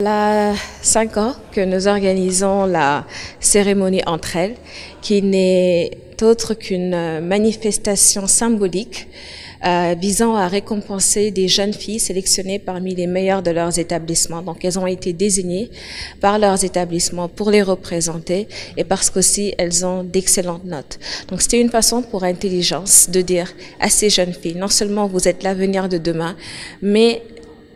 Il y a 5 ans que nous organisons la cérémonie entre elles, qui n'est autre qu'une manifestation symbolique visant à récompenser des jeunes filles sélectionnées parmi les meilleures de leurs établissements. Donc elles ont été désignées par leurs établissements pour les représenter et parce qu'aussi elles ont d'excellentes notes. Donc c'était une façon pour Intelligence de dire à ces jeunes filles, non seulement vous êtes l'avenir de demain, mais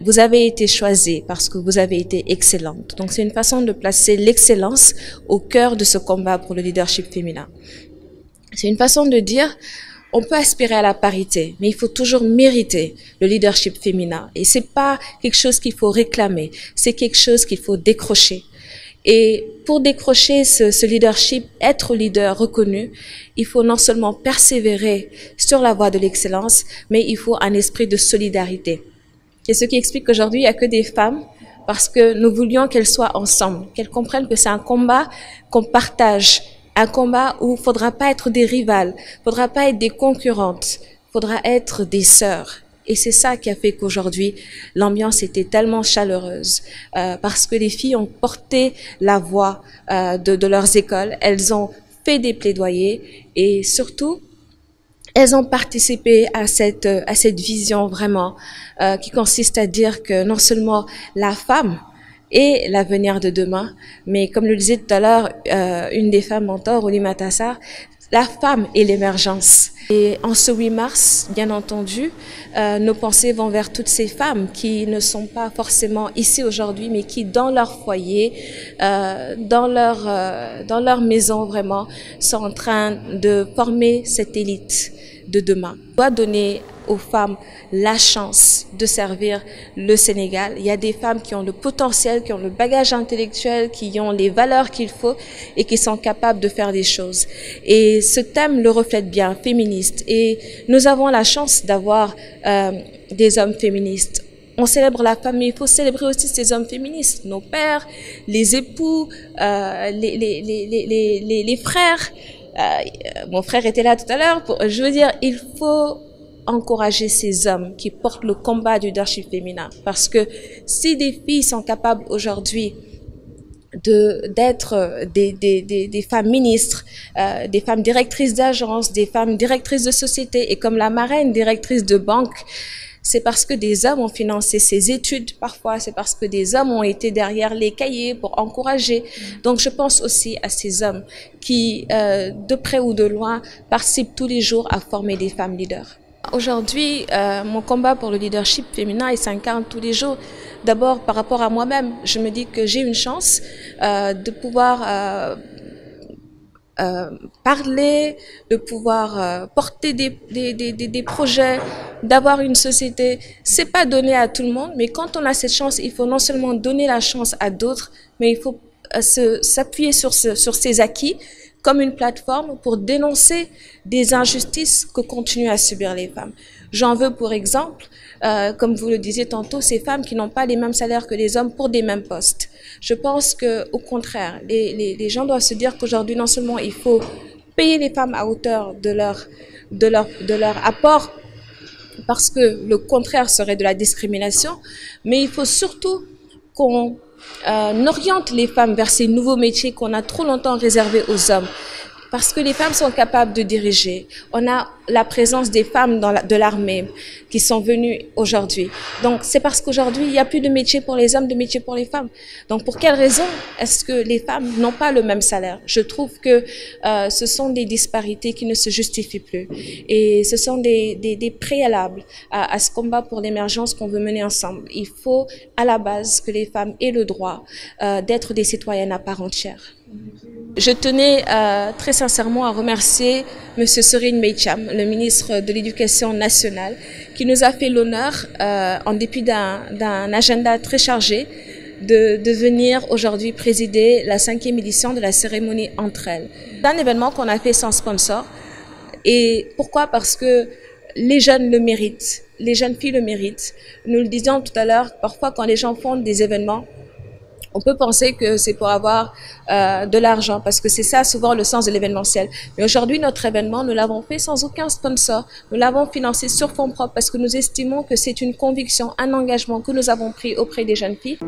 vous avez été choisie parce que vous avez été excellente. Donc c'est une façon de placer l'excellence au cœur de ce combat pour le leadership féminin. C'est une façon de dire, on peut aspirer à la parité, mais il faut toujours mériter le leadership féminin. Et c'est pas quelque chose qu'il faut réclamer, c'est quelque chose qu'il faut décrocher. Et pour décrocher ce leadership, être leader reconnu, il faut non seulement persévérer sur la voie de l'excellence, mais il faut un esprit de solidarité. C'est ce qui explique qu'aujourd'hui, il n'y a que des femmes parce que nous voulions qu'elles soient ensemble, qu'elles comprennent que c'est un combat qu'on partage, un combat où il ne faudra pas être des rivales, il ne faudra pas être des concurrentes, il faudra être des sœurs. Et c'est ça qui a fait qu'aujourd'hui, l'ambiance était tellement chaleureuse parce que les filles ont porté la voix de leurs écoles, elles ont fait des plaidoyers et surtout, elles ont participé à cette vision vraiment qui consiste à dire que non seulement la femme est l'avenir de demain, mais comme le disait tout à l'heure une des femmes mentors, Oulimata Sarr, la femme est l'émergence. Et en ce 8 mars, bien entendu, nos pensées vont vers toutes ces femmes qui ne sont pas forcément ici aujourd'hui, mais qui dans leur foyer, dans leur maison vraiment, sont en train de former cette élite de demain. On doit donner aux femmes la chance de servir le Sénégal. Il y a des femmes qui ont le potentiel, qui ont le bagage intellectuel, qui ont les valeurs qu'il faut et qui sont capables de faire des choses. Et ce thème le reflète bien, féministe. Et nous avons la chance d'avoir des hommes féministes. On célèbre la femme, mais il faut célébrer aussi ces hommes féministes, nos pères, les époux, les frères. Mon frère était là tout à l'heure. Je veux dire, il faut encourager ces hommes qui portent le combat du leadership féminin. Parce que si des filles sont capables aujourd'hui d'être des femmes ministres, des femmes directrices d'agences, des femmes directrices de société et comme la marraine directrice de banque, c'est parce que des hommes ont financé ces études parfois, c'est parce que des hommes ont été derrière les cahiers pour encourager. Donc je pense aussi à ces hommes qui, de près ou de loin, participent tous les jours à former des femmes leaders. Aujourd'hui, mon combat pour le leadership féminin, il s'incarne tous les jours. D'abord, par rapport à moi-même, je me dis que j'ai une chance de pouvoir parler, de pouvoir porter des projets, d'avoir une société. C'est pas donné à tout le monde, mais quand on a cette chance, il faut non seulement donner la chance à d'autres, mais il faut s'appuyer sur ces acquis comme une plateforme pour dénoncer des injustices que continuent à subir les femmes. J'en veux pour exemple, comme vous le disiez tantôt, ces femmes qui n'ont pas les mêmes salaires que les hommes pour des mêmes postes. Je pense que, au contraire, les gens doivent se dire qu'aujourd'hui, non seulement il faut payer les femmes à hauteur de leur apport, parce que le contraire serait de la discrimination, mais il faut surtout qu'on oriente les femmes vers ces nouveaux métiers qu'on a trop longtemps réservés aux hommes. Parce que les femmes sont capables de diriger. On a la présence des femmes de l'armée qui sont venues aujourd'hui. Donc, c'est parce qu'aujourd'hui, il n'y a plus de métier pour les hommes, de métier pour les femmes. Donc, pour quelle raison est-ce que les femmes n'ont pas le même salaire? Je trouve que ce sont des disparités qui ne se justifient plus. Et ce sont des préalables à ce combat pour l'émergence qu'on veut mener ensemble. Il faut, à la base, que les femmes aient le droit d'être des citoyennes à part entière. Je tenais très sincèrement à remercier M. Serine Meicham, le ministre de l'Éducation nationale, qui nous a fait l'honneur, en dépit d'un agenda très chargé, de venir aujourd'hui présider la 5e édition de la cérémonie entre elles. C'est un événement qu'on a fait sans sponsor. Et pourquoi? Parce que les jeunes le méritent, les jeunes filles le méritent. Nous le disions tout à l'heure, parfois quand les gens font des événements, on peut penser que c'est pour avoir de l'argent, parce que c'est ça souvent le sens de l'événementiel. Mais aujourd'hui, notre événement, nous l'avons fait sans aucun sponsor. Nous l'avons financé sur fonds propres parce que nous estimons que c'est une conviction, un engagement que nous avons pris auprès des jeunes filles.